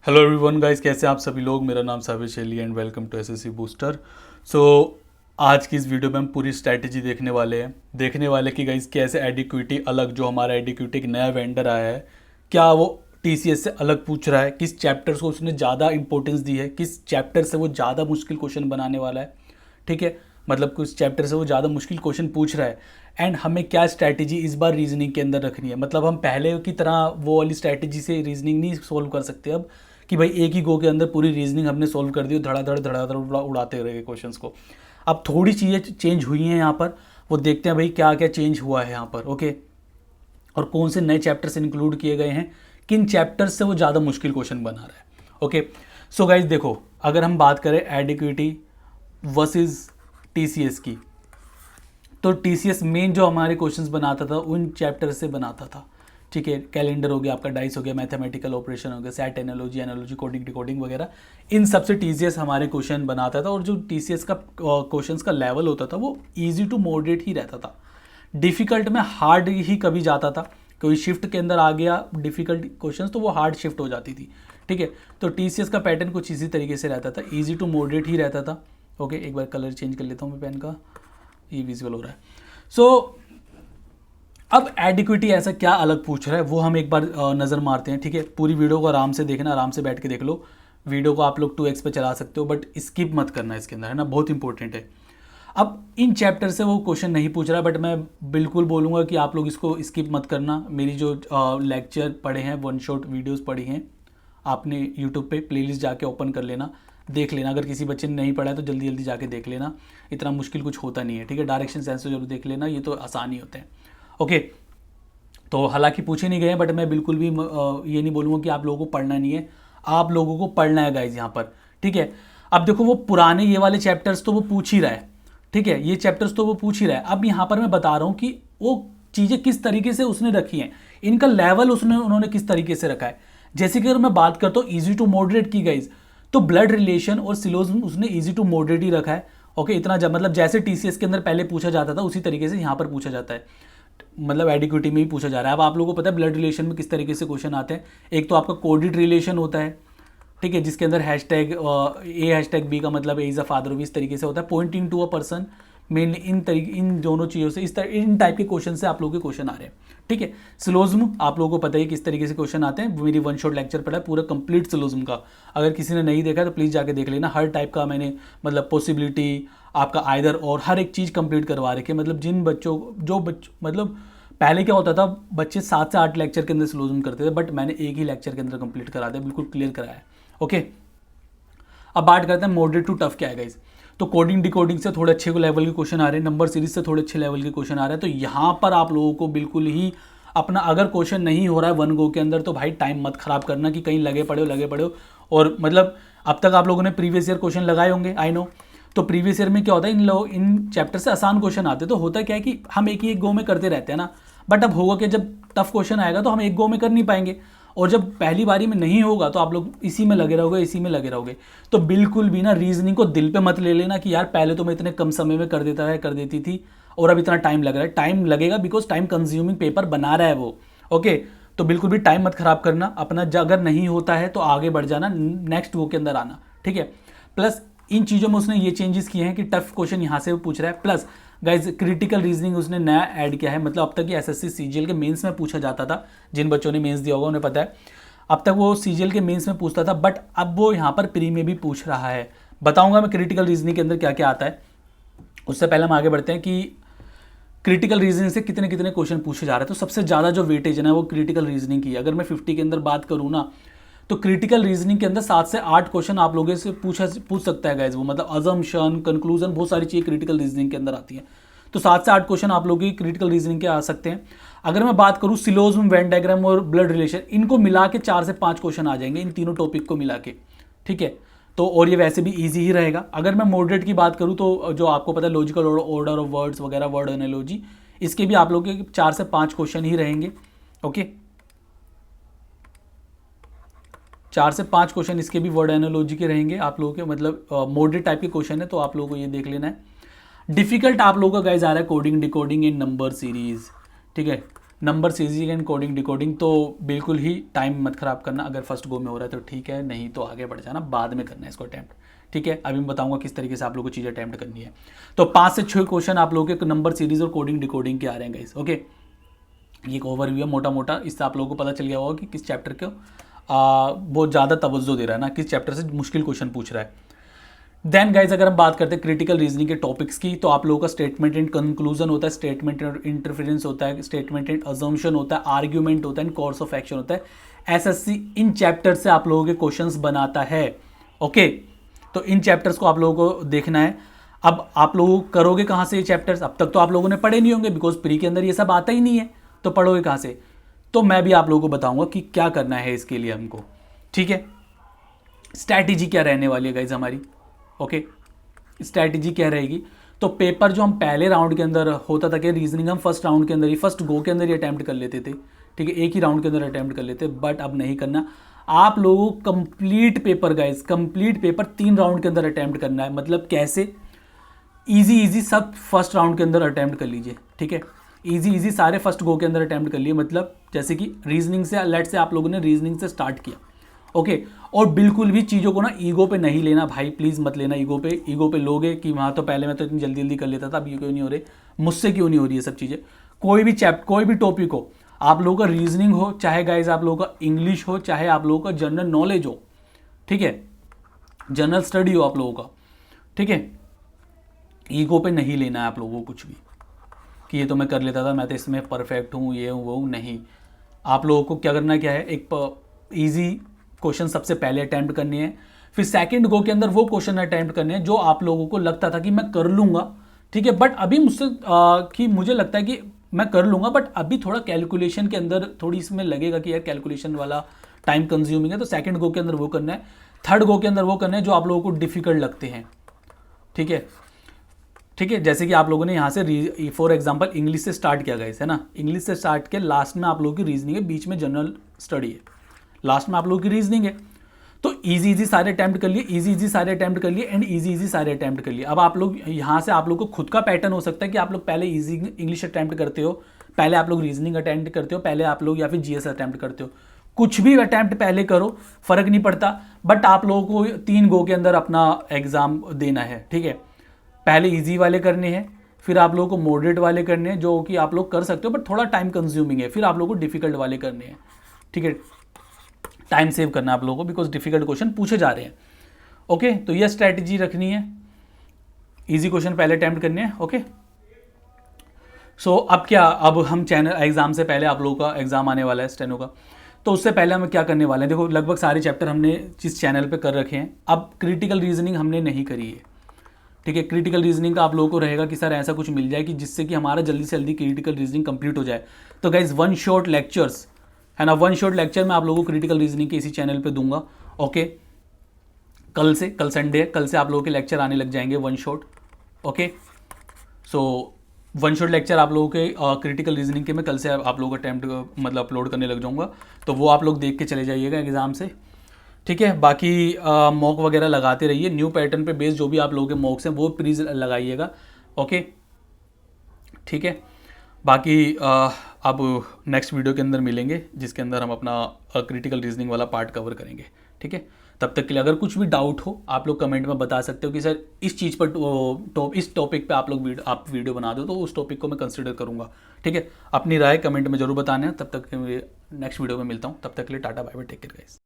Hello everyone guys, कैसे हैं आप सभी लोग। मेरा नाम Sabir Shelly and welcome to SSC booster. So आज की इस वीडियो में हम पूरी स्ट्रैटेजी देखने वाले कि गाइस कैसे एडिक्विटी अलग, जो हमारा एडिक्विटी एक नया वेंडर आया है, क्या वो टीसीएस से अलग पूछ रहा है, किस चैप्टर्स को उसने ज़्यादा इंपॉर्टेंस दी है, किस चैप्टर से वो ज़्यादा मुश्किल क्वेश्चन बनाने वाला है। ठीक है, मतलब कुछ चैप्टर से वो ज़्यादा मुश्किल क्वेश्चन पूछ रहा है एंड हमें क्या स्ट्रैटेजी इस बार रीजनिंग के अंदर रखनी है। मतलब हम पहले की तरह वो वाली स्ट्रैटेजी से रीजनिंग नहीं सोल्व कर सकते अब, कि भाई एक ही गो के अंदर पूरी रीजनिंग हमने सोल्व कर दी, धड़ाधड़ उड़ाते रहे क्वेश्चंस को। अब थोड़ी चीज़ें चेंज हुई हैं यहाँ पर, वो देखते हैं भाई क्या क्या चेंज हुआ है यहाँ पर। ओके, और कौन से नए चैप्टर्स इंक्लूड किए गए हैं, किन चैप्टर्स से वो ज़्यादा मुश्किल क्वेश्चन बना रहा है। ओके, सो गाइज देखो, अगर हम बात करें एडिक्विटी वर्सेस टीसीएस की, तो टीसीएस मेन जो हमारे क्वेश्चंस बनाता था उन चैप्टर से बनाता था। ठीक है, कैलेंडर हो गया, आपका डाइस हो गया, मैथमेटिकल ऑपरेशन हो गया, सेट एनालॉजी कोडिंग डिकोडिंग वगैरह, इन सब से टीसीएस हमारे क्वेश्चन बनाता था। और जो टीसीएस का क्वेश्चंस का लेवल होता था वो इजी टू मॉडरेट ही रहता था, डिफ़िकल्ट में हार्ड ही कभी जाता था। कोई शिफ्ट के अंदर आ गया डिफ़िकल्ट क्वेश्चंस तो वो हार्ड शिफ्ट हो जाती थी। ठीक है, तो टीसीएस का पैटर्न कुछ इसी तरीके से रहता था, इजी टू मॉडरेट ही रहता था। ओके, एक बार कलर चेंज कर लेता हूँ मैं पेन का, ये विजुअल हो रहा है। सो अब एडिक्विटी ऐसा क्या अलग पूछ रहा है वो हम एक बार नज़र मारते हैं। ठीक है, पूरी वीडियो को आराम से देखना, आराम से बैठ के देख लो। वीडियो को आप लोग 2x पे चला सकते हो, बट स्किप मत करना इसके अंदर, है ना, बहुत इंपॉर्टेंट है। अब इन चैप्टर से वो क्वेश्चन नहीं पूछ रहा है, बट मैं बिल्कुल बोलूँगा कि आप लोग इसको स्किप मत करना। मेरी जो लेक्चर पढ़े हैं, वन शॉट वीडियोज़ पढ़ी हैं, आपने यूट्यूब पे प्लेलिस्ट जाके ओपन कर लेना, देख लेना। अगर किसी बच्चे ने नहीं पढ़ा है तो जल्दी जल्दी जाके देख लेना, इतना मुश्किल कुछ होता नहीं है। ठीक है, डायरेक्शन सेंस तो जरूर देख लेना, ये तो आसान ही होते हैं। ओके, तो हालांकि पूछे नहीं गए हैं, बट मैं बिल्कुल भी ये नहीं बोलूँगा कि आप लोगों को पढ़ना नहीं है, आप लोगों को पढ़ना है गाइज यहाँ पर। ठीक है, अब देखो वो पुराने ये वाले चैप्टर्स तो वो पूछ ही रहा है। ठीक है, ये चैप्टर्स तो वो पूछ ही रहा है। अब यहाँ पर मैं बता रहा हूँ कि वो चीज़ें किस तरीके से उसने रखी हैं, इनका लेवल उन्होंने किस तरीके से रखा है। जैसे कि अगर मैं बात करता हूँ ईजी टू मॉडरेट की गाइज, तो ब्लड रिलेशन और सिलोजिज्म उसने ईजी टू मॉडरेट ही रखा है। ओके, इतना मतलब जैसे टीसीएस के अंदर पहले पूछा जाता था उसी तरीके से यहाँ पर पूछा जाता है, मतलब एडिक्विटी में ही पूछा जा रहा है। अब आप लोगों को पता है ब्लड रिलेशन में किस तरीके से क्वेश्चन आते हैं। एक तो आपका कोडेड रिलेशन होता है, ठीक है, जिसके अंदर हैशटैग ए हैशटैग बी का मतलब A is a father of, इस तरीके से होता है, pointing to a person. Mainly इन दोनों चीज़ों से, इन टाइप के क्वेश्चन से आप लोगों के क्वेश्चन आ रहे हैं। ठीक है, सिलोज्म आप लोगों को पता है किस तरीके से क्वेश्चन आते हैं, मेरी वन शॉट लेक्चर पड़ा है पूरा कंप्लीट सिलोज्म का। अगर किसी ने नहीं देखा तो प्लीज़ जाके देख लेना, हर टाइप का मैंने मतलब पॉसिबिलिटी, आपका आइदर और हर एक चीज़ कंप्लीट करवा रखी है। मतलब जिन बच्चों मतलब पहले क्या होता था, बच्चे 7 से 8 लेक्चर के अंदर सिलोज्म करते थे, बट मैंने एक ही लेक्चर के अंदर कंप्लीट करा दिया, बिल्कुल क्लियर कराया है। ओके, अब बात करते हैं मॉडरेट टू टफ क्या है गाइस। तो कोडिंग डिकोडिंग से थोड़े अच्छे लेवल के क्वेश्चन आ रहे हैं, नंबर सीरीज से थोड़े अच्छे लेवल के क्वेश्चन आ रहे हैं। तो यहाँ पर आप लोगों को बिल्कुल ही अपना, अगर क्वेश्चन नहीं हो रहा है वन गो के अंदर, तो भाई टाइम मत खराब करना कि कहीं लगे पड़े हो। और मतलब अब तक आप लोगों ने प्रीवियस ईयर क्वेश्चन लगाए होंगे, आई नो। तो प्रीवियस ईयर में क्या होता है, इन चैप्टर से आसान क्वेश्चन आते हैं, तो होता क्या है कि हम एक ही एक गो में करते रहते हैं ना। बट अब होगा कि जब टफ क्वेश्चन आएगा तो हम एक गो में कर नहीं पाएंगे, और जब पहली बारी में नहीं होगा तो आप लोग इसी में लगे रहोगे। तो बिल्कुल भी ना रीजनिंग को दिल पे मत ले लेना कि यार पहले तो मैं इतने कम समय में कर देती थी और अब इतना टाइम लग रहा है। टाइम लगेगा बिकॉज टाइम कंज्यूमिंग पेपर बना रहा है वो। ओके, तो बिल्कुल भी टाइम मत खराब करना अपना, अगर नहीं होता है तो आगे बढ़ जाना, नेक्स्ट वो के अंदर आना। ठीक है, प्लस इन चीज़ों में उसने ये चेंजेस किए हैं कि टफ क्वेश्चन यहाँ से पूछ रहा है। प्लस गाइज क्रिटिकल रीजनिंग उसने नया ऐड किया है। मतलब अब तक ये एसएससी सीजीएल के मेंस में पूछा जाता था, जिन बच्चों ने मेंस दिया होगा उन्हें पता है, अब तक वो सीजीएल के मेंस में पूछता था, बट अब वो यहाँ पर प्री में भी पूछ रहा है। बताऊंगा मैं क्रिटिकल रीजनिंग के अंदर क्या क्या आता है। उससे पहले हम आगे बढ़ते हैं कि क्रिटिकल रीजनिंग से कितने कितने क्वेश्चन पूछे जा रहे हैं। तो सबसे ज़्यादा जो वेटेज है ना वो क्रिटिकल रीजनिंग की है। अगर मैं 50 के अंदर बात करूँ ना, तो क्रिटिकल रीजनिंग के अंदर 7 से 8 क्वेश्चन आप लोगों से पूछ सकता है गाइज वो, मतलब अजम्पशन, कंक्लूजन, बहुत सारी चीज़ें क्रिटिकल रीजनिंग के अंदर आती हैं। तो 7 से 8 क्वेश्चन आप लोगों की क्रिटिकल रीजनिंग के आ सकते हैं। अगर मैं बात करूँ सिलोज्म, वेन डायग्राम और ब्लड रिलेशन, इनको मिला के 4 से 5 क्वेश्चन आ जाएंगे इन तीनों टॉपिक को मिला के। ठीक है, तो और ये वैसे भी इजी ही रहेगा। अगर मैं मॉडरेट की बात करूँ तो जो आपको पता है लॉजिकल ऑर्डर ऑफ वर्ड्स वगैरह, वर्ड एनालॉजी, इसके भी आप लोगों के 4 से 5 क्वेश्चन ही रहेंगे। ओके, 4 से 5 क्वेश्चन इसके भी वर्ड एनालॉजी के रहेंगे आप लोगों के, मतलब मॉडरेट टाइप के क्वेश्चन है, तो आप लोगों को ये देख लेना है। डिफिकल्ट आप लोगों का गाइज आ रहा है कोडिंग डिकोडिंग इन नंबर सीरीज। ठीक है, number series and coding decoding तो बिल्कुल ही टाइम मत खराब करना, अगर फर्स्ट गो में हो रहा है तो ठीक है, नहीं तो आगे बढ़ जाना, बाद में करना है इसको अटैम्प्ट। ठीक है, अभी मैं बताऊंगा किस तरीके से आप लोगों को चीज़ अटैम्प्ट करनी है। तो 5 से 6 क्वेश्चन आप लोगों के नंबर सीरीज और कोडिंग डिकोडिंग के आ रहे हैं गाइस। ओके, ये एक ओवरव्यू है मोटा मोटा, इससे आप लोगों को पता चल गया होगा कि किस चैप्टर को बहुत ज़्यादा तवज्जो दे रहा है ना, किस चैप्टर से मुश्किल क्वेश्चन पूछ रहा है। देन गाइज अगर हम बात करते हैं क्रिटिकल रीजनिंग के टॉपिक्स की, तो आप लोगों का स्टेटमेंट एंड कंक्लूजन होता है, स्टेटमेंट एंड इंटरफेरेंस होता है, स्टेटमेंट एंड अजम्पशन होता है, आर्ग्यूमेंट होता है, कोर्स ऑफ एक्शन होता है। एसएससी इन चैप्टर से आप लोगों के क्वेश्चंस बनाता है। ओके, तो इन चैप्टर्स को आप लोगों को देखना है। अब आप लोग करोगे कहाँ से ये चैप्टर्स? अब तक तो आप लोगों ने पढ़े नहीं होंगे, बिकॉज प्री के अंदर ये सब आता ही नहीं है, तो पढ़ोगे कहाँ से? तो मैं भी आप लोगों को बताऊंगा कि क्या करना है इसके लिए हमको। ठीक है, स्ट्रैटेजी क्या रहने वाली है गाइज हमारी। ओके, स्ट्रैटेजी क्या रहेगी? तो पेपर जो हम पहले राउंड के अंदर होता था कि रीजनिंग हम फर्स्ट राउंड के अंदर ही, फर्स्ट गो के अंदर ही अटैम्प्ट कर लेते थे। ठीक है, एक ही राउंड के अंदर अटैम्प्ट कर लेते, बट अब नहीं करना। आप लोगों को complete paper guys, complete paper 3 round के अंदर अटैम्प्ट करना है। मतलब कैसे? इजी सब फर्स्ट राउंड के अंदर अटैम्प्ट कर लीजिए। ठीक है, इजी सारे फर्स्ट गो के अंदर अटैम्प्ट कर लिए। मतलब जैसे कि रीजनिंग से, लेट से आप लोगों ने रीजनिंग से स्टार्ट किया। ओके, और बिल्कुल भी चीज़ों को ना ईगो पे नहीं लेना भाई, प्लीज़ मत लेना ईगो पे। ईगो पे लोगे कि वहाँ तो पहले मैं तो इतनी जल्दी जल्दी कर लेता था, अब ये क्यों नहीं हो रही, मुझसे क्यों नहीं हो रही है सब चीज़ें। कोई भी कोई भी टॉपिक हो, आप लोगों का रीजनिंग हो, चाहे गाइज आप लोगों का इंग्लिश हो, चाहे आप लोगों का जनरल नॉलेज हो, ठीक है, जनरल स्टडी हो आप लोगों का, ठीक है, ईगो पे नहीं लेना है आप लोगों को कुछ भी कि ये तो मैं कर लेता था, मैं तो इसमें परफेक्ट हूँ, ये हूँ वो हूँ। नहीं, आप लोगों को क्या करना क्या है, एक ईजी क्वेश्चन सबसे पहले अटैम्प्ट करनी है, फिर सेकंड गो के अंदर वो क्वेश्चन अटैम्प्ट करने हैं जो आप लोगों को लगता था कि मैं कर लूँगा। ठीक है, बट अभी मुझसे कि मुझे लगता है कि मैं कर लूँगा, बट अभी थोड़ा कैलकुलेशन के अंदर थोड़ी इसमें लगेगा कि यार कैलकुलेशन वाला टाइम कंज्यूमिंग है, तो सेकंड गो के अंदर वो करना है, थर्ड गो के अंदर वो करना है जो आप लोगों को डिफिकल्ट लगते हैं। ठीक है, ठीक है, जैसे कि आप लोगों ने यहाँ से फॉर एग्जांपल इंग्लिश से स्टार्ट किया गया है ना, इंग्लिश से स्टार्ट के लास्ट में आप लोगों की रीजनिंग है, बीच में जनरल स्टडी है, लास्ट में आप लोगों की रीजनिंग है। तो इजी सारे अटैम्प्ट कर लिए, इजी सारे अटैम्प्ट कर लिए, एंड इजी सारे अटैम्प्ट कर लिए। अब आप लोग यहाँ से आप लोग को खुद का पैटर्न हो सकता है कि आप लोग पहले इजी इंग्लिश अटैम्प्ट करते हो, पहले आप लोग रीजनिंग अटैम्प्ट करते हो, पहले आप लोग या फिर जीएस अटैम्प्ट करते हो। कुछ भी अटैम्प्ट पहले करो, फर्क नहीं पड़ता, बट आप लोगों को 3 गो के अंदर अपना एग्जाम देना है। ठीक है, पहले इजी वाले करने हैं, फिर आप लोगों को मॉडरेट वाले करने हैं जो कि आप लोग कर सकते हो बट थोड़ा टाइम कंज्यूमिंग है, फिर आप लोगों को डिफिकल्ट वाले करने हैं। ठीक है, टाइम सेव करना है आप लोगों को, बिकॉज डिफिकल्ट क्वेश्चन पूछे जा रहे हैं। ओके, तो यह स्ट्रैटेजी रखनी है, इजी क्वेश्चन पहले अटैम्प्ट करने हैं। ओके, सो अब क्या, अब हम चैनल एग्जाम से पहले आप लोगों का एग्जाम आने वाला है स्टेनो का, तो उससे पहले हम क्या करने वाले हैं, देखो लगभग सारे चैप्टर हमने जिस चैनल पे कर रखे हैं, अब क्रिटिकल रीजनिंग हमने नहीं करी है। ठीक है, क्रिटिकल रीजनिंग का आप लोगों को रहेगा कि सर ऐसा कुछ मिल जाए कि जिससे कि हमारा जल्दी से जल्दी क्रिटिकल रीजनिंग कंप्लीट हो जाए। तो गाइज 1 शॉट लेक्चर्स है ना, 1 शॉट लेक्चर मैं आप लोगों को क्रिटिकल रीजनिंग के इसी चैनल पे दूंगा। ओके, कल संडे है, कल से आप लोगों के लेक्चर आने लग जाएंगे 1 शॉट। ओके, सो 1 शॉट लेक्चर आप लोगों के क्रिटिकल रीजनिंग के मैं कल से आप लोगों को अटैम्प्ट मतलब अपलोड करने लग जाऊंगा, तो वो आप लोग देख के चले जाइएगा एग्जाम से। ठीक है, बाकी मॉक वगैरह लगाते रहिए, न्यू पैटर्न पे बेस्ड जो भी आप लोगों के मॉक्स हैं वो प्लीज़ लगाइएगा। ओके, ठीक है, बाकी अब नेक्स्ट वीडियो के अंदर मिलेंगे जिसके अंदर हम अपना क्रिटिकल रीजनिंग वाला पार्ट कवर करेंगे। ठीक है, तब तक के लिए अगर कुछ भी डाउट हो आप लोग कमेंट में बता सकते हो कि सर इस चीज़ पर इस टॉपिक पे आप लोग वीडियो बना दो, तो उस टॉपिक को मैं कंसिडर करूँगा। ठीक है, अपनी राय कमेंट में जरूर बताना है। तब तक के नेक्स्ट वीडियो में मिलता हूँ, तब तक के लिए tata bye bye, take care guys.